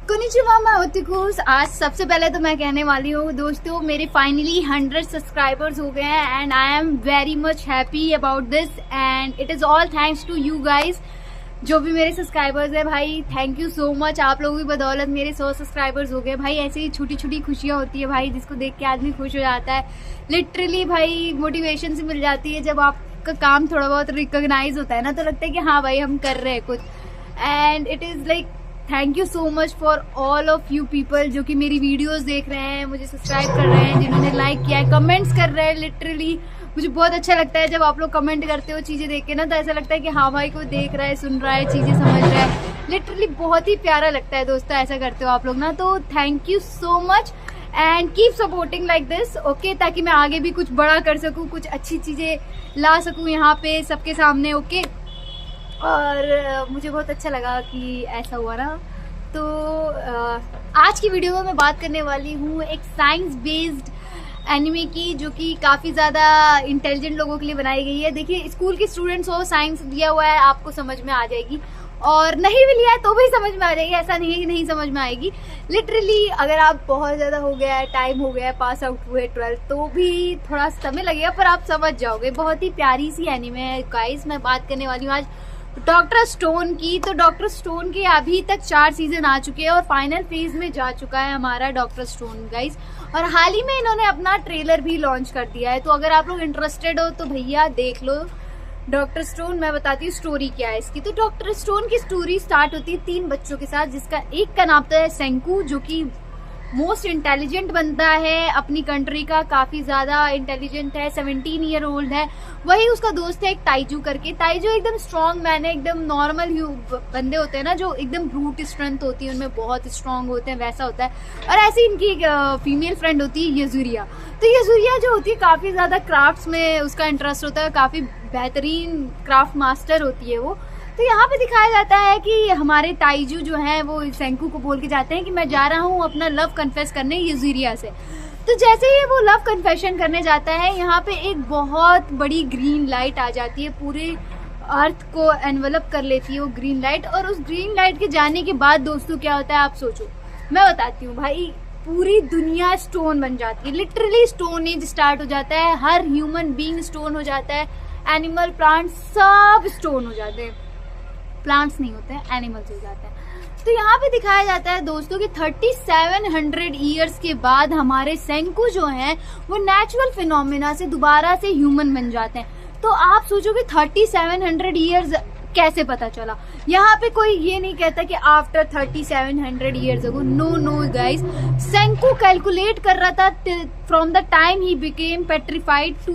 Konnichiwa, मैं ओतिकुस। आज सबसे पहले तो मैं कहने वाली हूँ दोस्तों, मेरे फाइनली 100 सब्सक्राइबर्स हो गए हैं and I am very much happy about this and it is all thanks to you guys. जो भी मेरे सब्सक्राइबर्स है भाई, थैंक यू सो मच। आप लोगों की बदौलत मेरे 100 सब्सक्राइबर्स हो गए भाई। ऐसे ही छोटी छोटी खुशियाँ होती है भाई, जिसको देख के आदमी खुश हो जाता है। लिटरली भाई मोटिवेशन से मिल जाती है। जब आपका काम थोड़ा बहुत रिकॉग्नाइज होता है ना, तो लगता है कि हाँ भाई हम कर रहे हैं कुछ। And it is like thank you so much for all of you people जो कि मेरी वीडियोस देख रहे हैं, मुझे सब्सक्राइब कर रहे हैं, जिन्होंने लाइक किया है, कमेंट्स कर रहे हैं। लिटरली मुझे बहुत अच्छा लगता है जब आप लोग कमेंट करते हो चीज़ें देख के ना, तो ऐसा लगता है कि हाँ भाई कोई देख रहा है, सुन रहा है, चीज़ें समझ रहा है। लिटरली बहुत ही प्यारा लगता है दोस्तों ऐसा करते हो आप लोग ना। तो thank you so much and keep supporting like this, okay, ताकि मैं आगे भी कुछ बड़ा कर सकूँ, कुछ अच्छी चीज़ें ला सकूँ यहाँ पे सबके सामने, ओके। और मुझे बहुत अच्छा लगा कि ऐसा हुआ ना। तो आज की वीडियो में मैं बात करने वाली हूँ एक साइंस बेस्ड एनिमे की, जो कि काफ़ी ज़्यादा इंटेलिजेंट लोगों के लिए बनाई गई है। देखिए, स्कूल के स्टूडेंट्स हो, साइंस दिया हुआ है, आपको समझ में आ जाएगी, और नहीं भी लिया है तो भी समझ में आ जाएगी। ऐसा नहीं है कि नहीं समझ में आएगी। लिटरली अगर आप बहुत ज़्यादा हो गया है, टाइम हो गया है, पास आउट हुए 12, तो भी थोड़ा समय लगेगा, पर आप समझ जाओगे। बहुत ही प्यारी सी एनिमे है गाइस। मैं बात करने वाली हूँ आज डॉक्टर स्टोन की। तो डॉक्टर स्टोन के अभी तक 4 सीजन आ चुके हैं और फाइनल फेज में जा चुका है हमारा डॉक्टर स्टोन गाइस। और हाल ही में इन्होंने अपना ट्रेलर भी लॉन्च कर दिया है। तो अगर आप लोग इंटरेस्टेड हो तो भैया देख लो डॉक्टर स्टोन। मैं बताती हूँ स्टोरी क्या है इसकी। तो डॉक्टर स्टोन की स्टोरी स्टार्ट होती है 3 बच्चों के साथ, जिसका एक का नाम है सेंकू, जो कि मोस्ट इंटेलिजेंट बनता है अपनी कंट्री का, काफ़ी ज़्यादा इंटेलिजेंट है, 17 ईयर ओल्ड है। वही उसका दोस्त है एक ताइजू करके। ताइजू एकदम स्ट्रॉन्ग मैन है, एकदम नॉर्मल बंदे होते हैं ना जो एकदम ब्रूट स्ट्रेंथ होती है, उनमें बहुत स्ट्रॉन्ग होते हैं, वैसा होता है। और ऐसी इनकी एक फीमेल फ्रेंड होती है यजुरिया। तो यजुरिया जो होती है काफ़ी ज़्यादा क्राफ्ट्स में उसका इंटरेस्ट होता है, काफ़ी बेहतरीन क्राफ्ट मास्टर होती है वो। तो यहाँ पे दिखाया जाता है कि हमारे ताइजू जो है वो सेंकू को बोल के जाते हैं कि मैं जा रहा हूँ अपना लव कन्फेस करने यजुरिया से। तो जैसे ही वो लव कन्फेशन करने जाता है, यहाँ पे एक बहुत बड़ी ग्रीन लाइट आ जाती है, पूरे अर्थ को एनवलप कर लेती है वो ग्रीन लाइट। और उस ग्रीन लाइट के जाने के बाद दोस्तों क्या होता है आप सोचो, मैं बताती हूँ भाई। पूरी दुनिया स्टोन बन जाती है। लिटरली स्टोन एज स्टार्ट हो जाता है। हर ह्यूमन बीइंग स्टोन हो जाता है, एनिमल प्लांट सब स्टोन हो जाते हैं। प्लांट्स नहीं होते हैं, एनिमल्स हो जाते हैं। तो यहाँ पे दिखाया जाता है दोस्तों कि 3700 ईयर्स के बाद हमारे सेंकू जो हैं वो नेचुरल फिनोमिना से दोबारा से ह्यूमन बन जाते हैं। तो आप सोचोगे 3700 ईयर्स कैसे पता चला? यहाँ पे कोई ये नहीं कहता कि after 3700 years ago. No no guys, Senku calculate कर रहा था from the time he became petrified to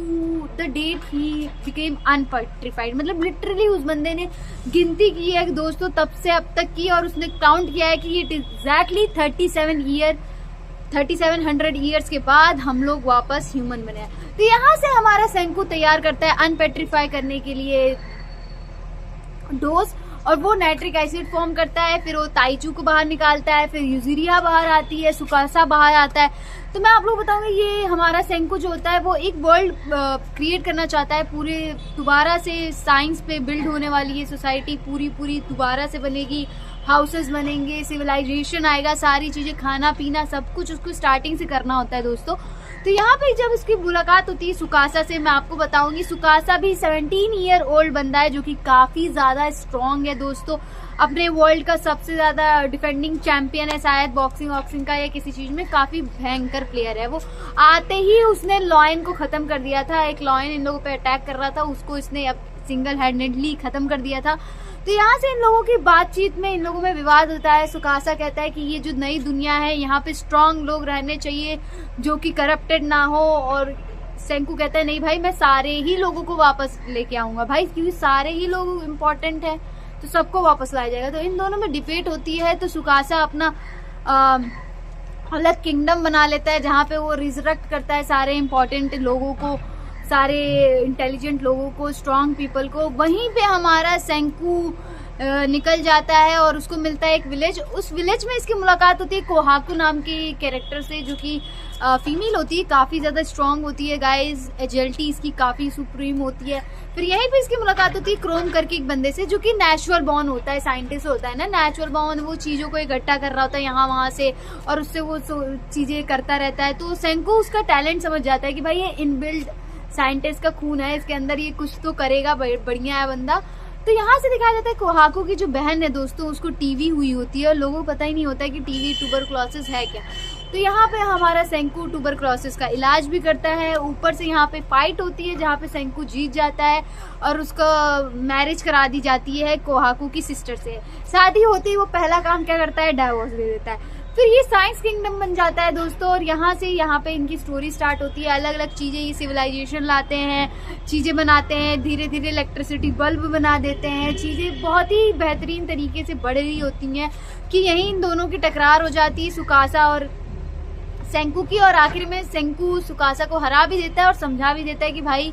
the date he became unpetrified. मतलब लिटरली उस बंदे ने गिनती की है दोस्तों तब से अब तक की, और उसने काउंट किया है कि इट एग्जैक्टली 3700 ईयर्स के बाद हम लोग वापस ह्यूमन बने हैं। तो यहाँ से हमारा सेंकू तैयार करता है अनपेट्रीफाई करने के लिए डोज, और वो नाइट्रिक एसिड फॉर्म करता है। फिर वो ताइजू को बाहर निकालता है, फिर यूजिरिया बाहर आती है, सुकासा बाहर आता है। तो मैं आप लोग बताऊंगी, ये हमारा सेंकू जो होता है वो एक वर्ल्ड क्रिएट करना चाहता है। पूरे दोबारा से साइंस पे बिल्ड होने वाली ये सोसाइटी पूरी दोबारा से बनेगी, हाउसेस बनेंगे, सिविलाइजेशन आएगा, सारी चीज़ें, खाना पीना सब कुछ उसको स्टार्टिंग से करना होता है दोस्तों। तो यहाँ पे जब इसकी मुलाकात होती है सुकासा से, मैं आपको बताऊंगी सुकासा भी 17 ईयर ओल्ड बंदा है, जो कि काफ़ी ज़्यादा स्ट्रॉन्ग है दोस्तों। अपने वर्ल्ड का सबसे ज़्यादा डिफेंडिंग चैंपियन है शायद बॉक्सिंग का या किसी चीज़ में, काफ़ी भयंकर प्लेयर है वो। आते ही उसने लॉयन को ख़त्म कर दिया था। एक लॉयन इन लोगों पे अटैक कर रहा था, उसको इसने अब सिंगल हैंडेडली ख़त्म कर दिया था। तो यहाँ से इन लोगों की बातचीत में इन लोगों में विवाद होता है। सुकासा कहता है कि ये जो नई दुनिया है यहाँ पे स्ट्रांग लोग रहने चाहिए जो कि करप्टेड ना हो, और सेंकू कहता है नहीं भाई, मैं सारे ही लोगों को वापस लेके आऊँगा भाई, क्योंकि सारे ही लोग इम्पोर्टेंट है तो सबको वापस लाया जाएगा। तो इन दोनों में डिबेट होती है। तो सुकासा अपना अलग किंगडम बना लेता है जहाँ पे वो रिजरेक्ट करता है सारे इम्पोर्टेंट लोगों को, सारे इंटेलिजेंट लोगों को, स्ट्रॉन्ग पीपल को। वहीं पे हमारा सेंकू निकल जाता है और उसको मिलता है एक विलेज। उस विलेज में इसकी मुलाकात होती है कोहाकू नाम के कैरेक्टर से, जो कि फीमेल होती है, काफ़ी ज़्यादा स्ट्रांग होती है गाइज, एजिलिटी इसकी काफ़ी सुप्रीम होती है। फिर यहीं पे इसकी मुलाकात होती है क्रोम करके एक बंदे से, जो कि नेचुरल बॉर्न होता है, साइंटिस्ट होता है ना नेचुरल बॉर्न, वो चीज़ों को इकट्ठा कर रहा होता है यहाँ वहाँ से और उससे वो चीज़ें करता रहता है। तो सेंको उसका टैलेंट समझ जाता है कि भाई ये इनबिल्ड साइंटिस्ट का खून है इसके अंदर, ये कुछ तो करेगा, बढ़िया है बंदा। तो यहाँ से दिखाया जाता है कोहाकू की जो बहन है दोस्तों, उसको टीवी हुई होती है और लोगों को पता ही नहीं होता है कि टीवी ट्यूबरक्लोसिस है क्या। तो यहाँ पे हमारा सेंकू ट्यूबरक्लोसिस का इलाज भी करता है। ऊपर से यहाँ पे फाइट होती है जहाँ पे सेंकू जीत जाता है और उसका मैरिज करा दी जाती है कोहाकू की सिस्टर से। शादी होती है, वो पहला काम क्या करता है, डाइवोर्स दे देता है। फिर ये साइंस किंगडम बन जाता है दोस्तों और यहाँ से यहाँ पे इनकी स्टोरी स्टार्ट होती है। अलग अलग चीज़ें, ये सिविलाइजेशन लाते हैं, चीज़ें बनाते हैं, धीरे धीरे इलेक्ट्रिसिटी बल्ब बना देते हैं, चीज़ें बहुत ही बेहतरीन तरीके से बढ़ रही होती हैं कि यहीं इन दोनों की टकरार हो जाती है सुकासा और सेंकू की। और आखिर में सेंकू सुकासा को हरा भी देता है और समझा भी देता है कि भाई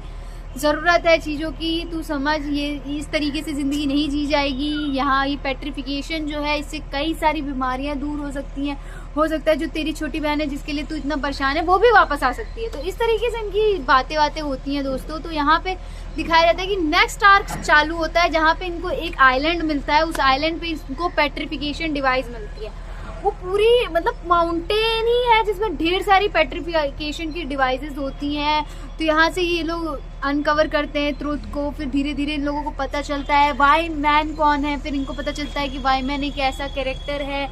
ज़रूरत है चीज़ों की, तू समझ, ये इस तरीके से ज़िंदगी नहीं जी जाएगी। यहाँ ये पेट्रिफिकेशन जो है, इससे कई सारी बीमारियाँ दूर हो सकती हैं। हो सकता है जो तेरी छोटी बहन है जिसके लिए तू इतना परेशान है, वो भी वापस आ सकती है। तो इस तरीके से इनकी बातें होती हैं दोस्तों। तो यहाँ पे दिखाया जाता है कि नेक्स्ट आर्क चालू होता है जहाँ पे इनको एक आइलैंड मिलता है। उस आइलैंड पे इनको पेट्रिफिकेशन डिवाइस मिलती है। वो पूरी मतलब माउंटेन ही है जिसमें ढेर सारी पेट्रिफिकेशन की डिवाइसेस होती हैं। तो यहाँ से ये लोग अनकवर करते हैं ट्रुथ को। फिर धीरे धीरे इन लोगों को पता चलता है वाई मैन कौन है। फिर इनको पता चलता है कि वाई मैन एक ऐसा कैरेक्टर है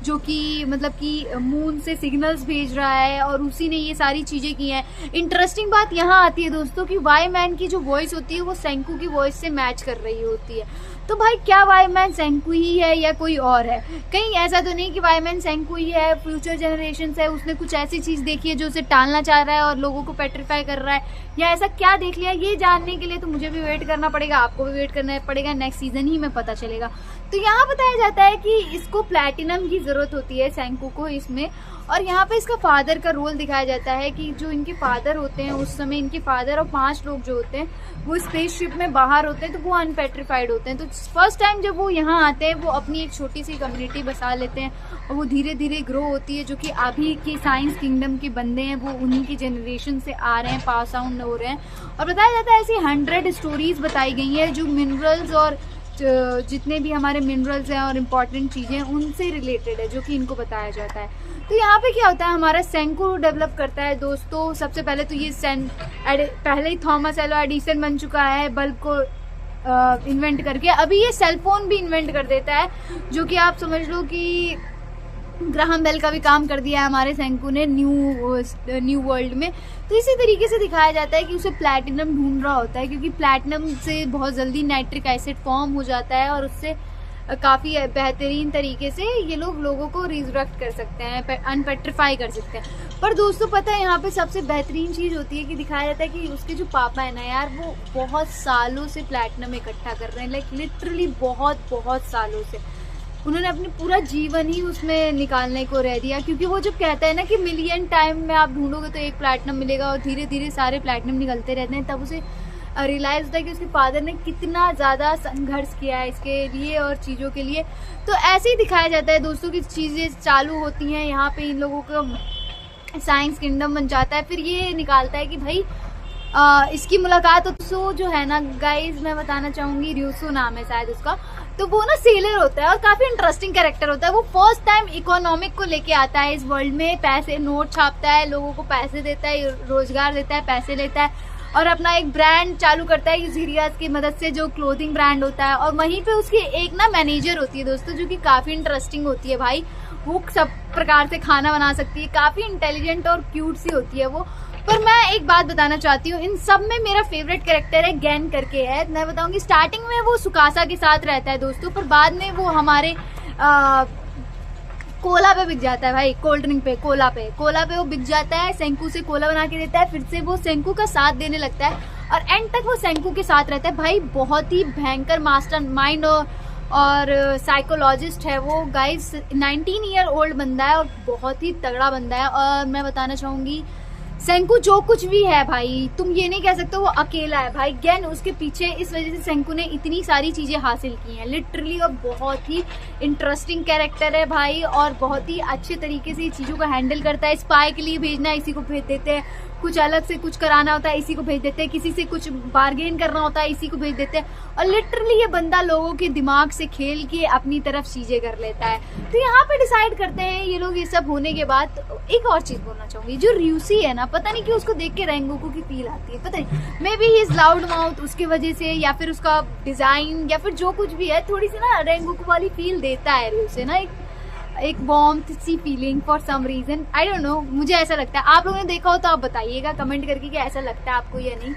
जो कि मतलब कि मून से सिग्नल्स भेज रहा है और उसी ने ये सारी चीज़ें की हैं। इंटरेस्टिंग बात यहाँ आती है दोस्तों कि वाई मैन की जो वॉइस होती है वो सेंकू की वॉइस से मैच कर रही होती है। तो भाई क्या वाई मैन सेंकू ही है या कोई और है? कहीं ऐसा तो नहीं कि वाई मैन सेंकू ही है, फ्यूचर जनरेशन है, उसने कुछ ऐसी चीज़ देखी है जो उसे टालना चाह रहा है और लोगों को पेट्रीफाई कर रहा है, या ऐसा क्या देख लिया? ये जानने के लिए तो मुझे भी वेट करना पड़ेगा, आपको भी वेट करना पड़ेगा, नेक्स्ट सीजन ही में पता चलेगा। तो यहाँ बताया जाता है कि इसको प्लैटिनम की ज़रूरत होती है सेंकू को इसमें। और यहाँ पे इसका फादर का रोल दिखाया जाता है कि जो इनके फादर होते हैं उस समय, इनके फादर और 5 लोग जो होते हैं वो स्पेसशिप में बाहर होते हैं, तो वो अनपेट्रीफाइड होते हैं। तो फर्स्ट टाइम जब वो यहाँ आते हैं वो अपनी एक छोटी सी कम्युनिटी बसा लेते हैं और वो धीरे धीरे ग्रो होती है। जो कि अभी के साइंस किंगडम के बंदे हैं वो उन्हीं की जनरेशन से आ रहे हैं, पास आउट हो रहे हैं। और बताया जाता है ऐसी 100 स्टोरीज बताई गई हैं जो मिनरल्स और जितने भी हमारे मिनरल्स हैं और इम्पॉर्टेंट चीज़ें उनसे रिलेटेड है, जो कि इनको बताया जाता है। तो यहाँ पे क्या होता है, हमारा सेंकू डेवलप करता है दोस्तों। सबसे पहले तो ये पहले ही थॉमस एल्वा एडिसन बन चुका है बल्ब को इन्वेंट करके। अभी ये सेल फोन भी इन्वेंट कर देता है, जो कि आप समझ लो कि ग्राहम बेल का भी काम कर दिया है हमारे सेंकू ने न्यू वर्ल्ड में। तो इसी तरीके से दिखाया जाता है कि उसे प्लैटिनम ढूंढ रहा होता है, क्योंकि प्लैटिनम से बहुत जल्दी नाइट्रिक एसिड फॉर्म हो जाता है और उससे काफ़ी बेहतरीन तरीके से ये लोगों को रिजरेक्ट कर सकते हैं, अनपेट्रीफाई कर सकते हैं। पर दोस्तों पता है यहाँ पे सबसे बेहतरीन चीज़ होती है कि दिखाया जाता है कि उसके जो पापा है ना यार, वो बहुत सालों से प्लैटिनम इकट्ठा कर रहे हैं, लाइक लिटरली बहुत सालों से। उन्होंने अपनी पूरा जीवन ही उसमें निकालने को रह दिया, क्योंकि वो जब कहता है ना कि मिलियन टाइम में आप ढूंढोगे तो एक प्लैटिनम मिलेगा और धीरे धीरे सारे प्लैटिनम निकलते रहते हैं, तब उसे रियलाइज होता है कि उसके फादर ने कितना ज़्यादा संघर्ष किया है इसके लिए और चीज़ों के लिए। तो ऐसे ही दिखाया जाता है दोस्तों की चीज़ें चालू होती हैं यहाँ पे, इन लोगों का साइंस किंगडम बन जाता है। फिर ये निकालता है कि भाई इसकी मुलाकात तो जो है ना गाइज, मैं बताना चाहूँगी, र्यूसो नाम है शायद उसका। तो वो ना सेलर होता है और काफ़ी इंटरेस्टिंग कैरेक्टर होता है। वो फर्स्ट टाइम इकोनॉमिक को लेके आता है इस वर्ल्ड में, पैसे नोट छापता है, लोगों को पैसे देता है, रोजगार देता है, पैसे लेता है और अपना एक ब्रांड चालू करता है यूज़िरियाज की मदद से, जो क्लोथिंग ब्रांड होता है। और वहीं पे उसकी एक ना मैनेजर होती है दोस्तों, जो कि काफ़ी इंटरेस्टिंग होती है भाई। वो सब प्रकार से खाना बना सकती है, काफ़ी इंटेलिजेंट और क्यूट सी होती है वो। पर मैं एक बात बताना चाहती हूँ, इन सब में मेरा फेवरेट कैरेक्टर है गैन करके है। मैं बताऊंगी स्टार्टिंग में वो सुकासा के साथ रहता है दोस्तों, पर बाद में वो हमारे कोला पे बिक जाता है भाई, कोल्ड ड्रिंक पे, कोला पे वो बिक जाता है, सेंकू से कोला बना के देता है, फिर से वो सेंकू का साथ देने लगता है और एंड तक वो सेंकू के साथ रहता है भाई। बहुत ही भयंकर मास्टर माइंड और साइकोलॉजिस्ट है वो गाइस। 19 ईयर ओल्ड बंदा है और बहुत ही तगड़ा बंदा है। और मैं बताना चाहूँगी सेंकू जो कुछ भी है भाई, तुम ये नहीं कह सकते वो अकेला है भाई। गेन उसके पीछे इस वजह से सेंकू ने इतनी सारी चीजें हासिल की हैं लिटरली, और बहुत ही इंटरेस्टिंग कैरेक्टर है भाई, और बहुत ही अच्छे तरीके से चीजों को हैंडल करता है। स्पाई के लिए भेजना है, इसी को भेज देते हैं, कुछ अलग से कुछ कराना होता है इसी को भेज देते हैं, किसी से कुछ बार्गेन करना होता है इसी को भेज देते हैं, और लिटरली ये बंदा लोगों के दिमाग से खेल के अपनी तरफ चीजें कर लेता है। तो यहाँ पे डिसाइड करते हैं ये लोग। ये सब होने के बाद एक और चीज बोलना चाहूंगी, जो र्यूसी है ना, पता नहीं क्यों उसको देख के रेंगोकू की फील आती है, पता नहीं, may be he is loud mouth उसकी वजह से, या फिर उसका डिजाइन, या फिर जो कुछ भी है, थोड़ी सी ना रेंगोकू वाली फील देता है र्यूसी ना, एक वार्मथ सी feeling for some reason, I don't know, मुझे ऐसा लगता है। आप लोगों ने देखा हो तो आप बताइएगा कमेंट करके कि ऐसा लगता है आपको या नहीं।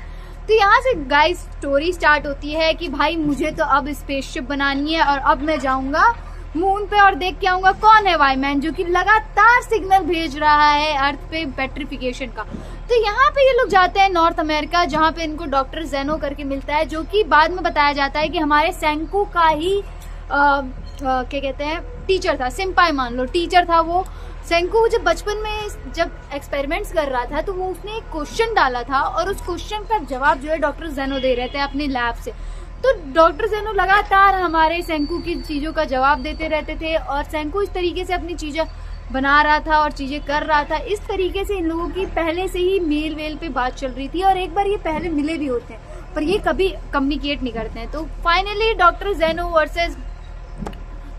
तो यहाँ से गाइस स्टोरी स्टार्ट होती है कि भाई मुझे तो अब स्पेसशिप बनानी है, और अब मैं जाऊंगा मून पे और देख के आऊंगा कौन है वाईमैन जो कि लगातार सिग्नल भेज रहा है अर्थ पे पेट्रिफिकेशन का। तो यहाँ पे ये लोग जाते हैं नॉर्थ अमेरिका, जहाँ पे इनको डॉक्टर जेनो करके मिलता है, जो कि बाद में बताया जाता है कि हमारे सेंकू का ही क्या कहते हैं टीचर था, सिंपाई मान लो टीचर था वो। सेंकू जब बचपन में जब एक्सपेरिमेंट्स कर रहा था तो वो उसने एक क्वेश्चन डाला था, और उस क्वेश्चन का जवाब जो है डॉक्टर जेनो दे रहे थे अपने लैब से। तो डॉक्टर जेनो लगातार हमारे सेंकू की चीजों का जवाब देते रहते थे, और सेंकू इस तरीके से अपनी चीजें बना रहा था और चीजें कर रहा था। इस तरीके से इन लोगों की पहले से ही मेल वेल पे बात चल रही थी, और एक बार ये पहले मिले भी होते हैं पर ये कभी कम्युनिकेट नहीं करते हैं। तो फाइनली डॉक्टर जेनो वर्सेस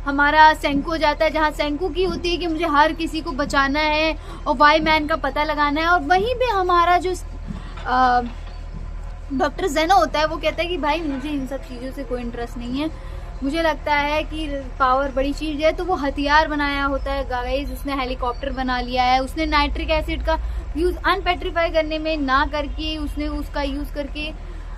हमारा सेंकू हो जाता है, जहाँ सेंकू की होती है कि मुझे हर किसी को बचाना है और वाई मैन का पता लगाना है, और वहीं पे हमारा जो डॉक्टर जेनो होता है वो कहता है कि भाई मुझे इन सब चीज़ों से कोई इंटरेस्ट नहीं है, मुझे लगता है कि पावर बड़ी चीज़ है। तो वो हथियार बनाया होता है गाइस, उसने हेलीकॉप्टर बना लिया है, उसने नाइट्रिक एसिड का यूज़ अनपेट्रीफाई करने में ना करके उसने उसका यूज़ करके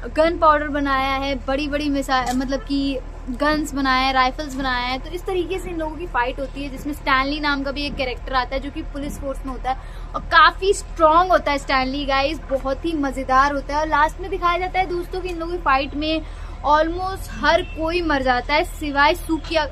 गन पाउडर बनाया है, बड़ी बड़ी मिसाइल मतलब कि गन्स बनाया है, राइफल्स बनाया है। तो इस तरीके से इन लोगों की फाइट होती है, जिसमें स्टैनली नाम का भी एक कैरेक्टर आता है जो कि पुलिस फोर्स में होता है, और काफी स्ट्रांग होता है स्टैनली गाइस, बहुत ही मजेदार होता है। और लास्ट में दिखाया जाता है दोस्तों कि इन लोगों की फाइट में ऑलमोस्ट हर कोई मर जाता है सिवाय सुकिया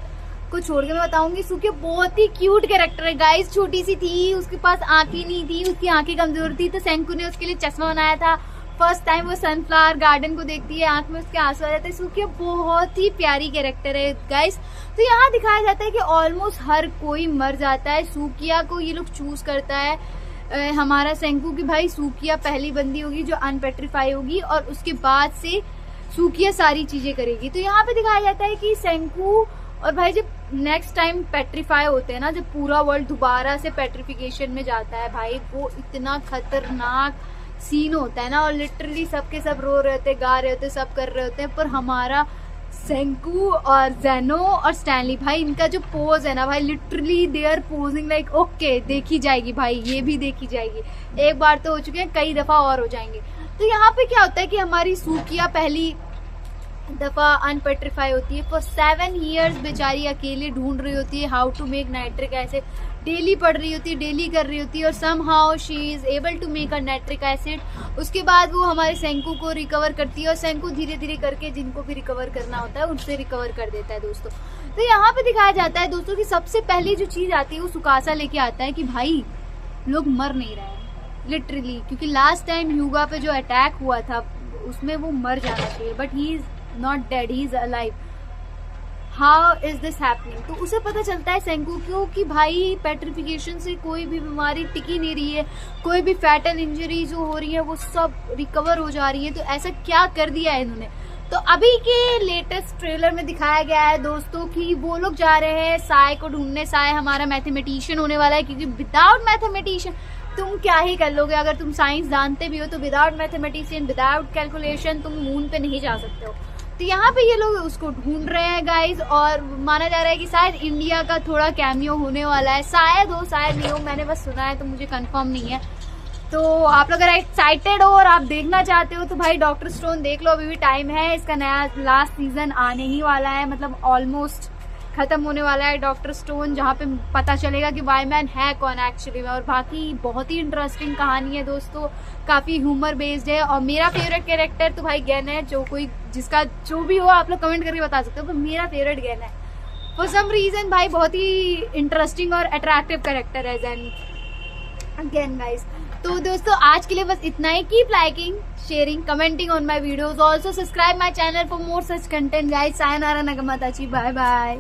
को छोड़ के। मैं बताऊंगी सुकिया बहुत ही क्यूट कैरेक्टर है गाइस, छोटी सी थी, उसके पास आंखें नहीं थी, उसकी आंखें कमजोर थी, तो सेंकू ने उसके लिए चश्मा बनाया था। फर्स्ट टाइम वो सनफ्लावर गार्डन को देखती है, आंख में उसके आंसू आ जाते हैं। सुकिया बहुत ही प्यारी कैरेक्टर है गाइस। तो यहाँ दिखाया जाता है कि ऑलमोस्ट हर कोई मर जाता है, सुकिया को ये लोग चूज करता है हमारा सेंकू की भाई सुकिया पहली बंदी होगी जो अनपेट्रीफाई होगी, और उसके बाद से सुकिया सारी चीजें करेगी। तो यहाँ पे दिखाया जाता है कि सेंकू और भाई जब नेक्स्ट टाइम पेट्रीफाई होते हैं ना, जब पूरा वर्ल्ड दोबारा से पेट्रिफिकेशन में जाता है भाई, वो इतना खतरनाक सीन होता है ना, और लिटरली सबके सब रो रहे होते, गा रहे होते, सब कर रहे होते हैं, पर हमारा सेंकू और जेनो और स्टैनली भाई इनका जो पोज है ना भाई, literally they are posing like okay देखी जाएगी भाई, ये भी देखी जाएगी, एक बार तो हो चुके हैं, कई दफा और हो जाएंगे। तो यहाँ पे क्या होता है कि हमारी सुकिया पहली दफा अनपेट्रीफाई होती है, फॉर 7 years बेचारी अकेले ढूंढ रही होती है how to make nitric acid, daily पढ़ रही होती है, डेली कर रही होती है, और somehow she is able to make a nitric acid. उसके बाद वो हमारे सेंकू को रिकवर करती है, और सेंकू धीरे धीरे करके जिनको भी रिकवर करना होता है उनसे रिकवर कर देता है दोस्तों। तो यहाँ पे दिखाया जाता है दोस्तों कि सबसे पहली जो चीज आती है वो सुकासा लेके आता है कि भाई लोग मर नहीं रहे हैं लिटरली, क्योंकि लास्ट टाइम ह्यूगा पे जो अटैक हुआ था उसमें वो मर जाना चाहिए, but he is not dead, he is alive, how is this happening. तो उसे पता चलता है सेंकू को कि भाई पेट्रिफिकेशन से कोई भी बीमारी टिकी नहीं रही है, कोई भी फैटल इंजरी जो हो रही है वो सब रिकवर हो जा रही है, तो ऐसा क्या कर दिया है इन्होंने। तो अभी के लेटेस्ट ट्रेलर में दिखाया गया है दोस्तों कि वो लोग जा रहे हैं साय को ढूंढने। साय हमारा मैथमेटिशियन होने वाला है, क्योंकि विदाउट मैथमेटिशियन तुम क्या ही कर लोगे, अगर तुम साइंस जानते भी हो तो विदाउट मैथमेटिशियन विदाउट कैलकुलेशन तुम मून पे नहीं जा सकते हो। तो यहाँ पे ये लोग उसको ढूंढ रहे हैं गाइज, और माना जा रहा है कि शायद इंडिया का थोड़ा कैमियो होने वाला है, शायद हो शायद नहीं हो, मैंने बस सुना है तो मुझे कंफर्म नहीं है। तो आप लोग अगर एक्साइटेड हो और आप देखना चाहते हो तो भाई डॉक्टर स्टोन देख लो, अभी भी टाइम है, इसका नया लास्ट सीजन आने ही वाला है, मतलब ऑलमोस्ट खत्म होने वाला है डॉक्टर स्टोन, जहाँ पे पता चलेगा कि वाईमैन है कौन एक्चुअली में। और बाकी बहुत ही इंटरेस्टिंग कहानी है दोस्तों, काफी ह्यूमर बेस्ड है, और मेरा फेवरेट कैरेक्टर तो भाई गेन है, जो कोई जिसका जो भी हो आप लोग कमेंट करके बता सकते हो, पर मेरा फेवरेट गेन है फॉर सम रीजन भाई, बहुत ही इंटरेस्टिंग और अट्रैक्टिव कैरेक्टर है जेन। Again guys. तो दोस्तों आज के लिए बस इतना ही। Keep liking, sharing, commenting on my videos, also subscribe my channel for more such content guys. सायनारा नगमाताची, बाय बाय।